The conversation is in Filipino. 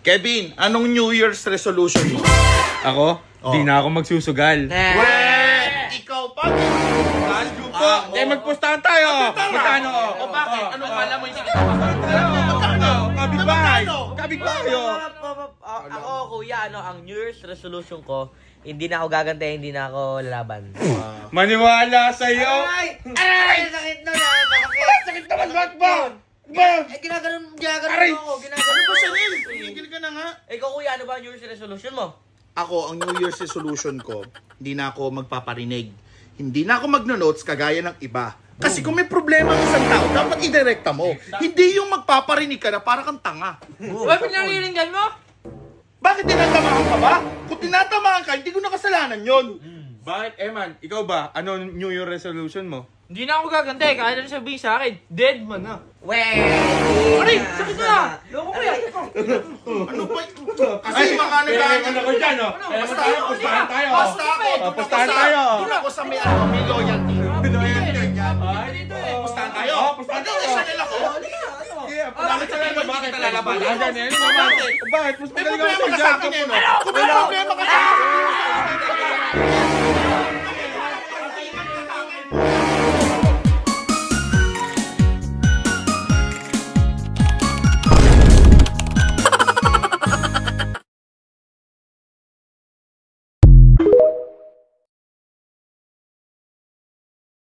Kevin, anong New Year's resolution mo? Ako? Di na ako magsusugal. Ikaw pa, magsusugal? Magpustahan tayo! Magkano? O bakit? Ano kala mo yung sige? Kabigbahay! Kabigbahay! Ako, kuya, ang New Year's resolution ko, hindi na ako gagante, hindi na ako lalaban. Maniwala sa'yo! Ay! Sakit na yan! Sakit naman ba't ba? Ginaganon ako. Ano ba siya rin? Tumigil ka na nga. Ikaw, kuya, ano ba ang New Year's resolution mo? Ako, ang New Year's resolution ko, hindi na ako magpaparinig. Hindi na ako magno-notes kagaya ng iba. Kasi kung may problema ang isang tao, dapat idirekta mo. Hindi yung magpaparinig ka na para kang tanga. Bakit pinangiringgan mo? Bakit tinatamaan ka ba? Kung tinatamaan ka, hindi ko na kasalanan yun. Bakit, Eman? Ikaw ba? Ano New Year resolution mo? Hindi na ako gagante, kahit ano sabihin sa akin, dead man na. Aray! Sakit na! Loko ko yan! Ano ba? Kasi mga nag-aaral ko dyan, no? Pustahan tayo! Basta ako, Pustahan tayo! doon ako sa may loyalty. Pustahan tayo? Pustahan Hindi, channel ako. Bakit sa akin? Bakit? Lalaban. Bakit? Bakit? Mas May magaling problema ako ka sa akin eh, no? Kung may problema ka sa akin,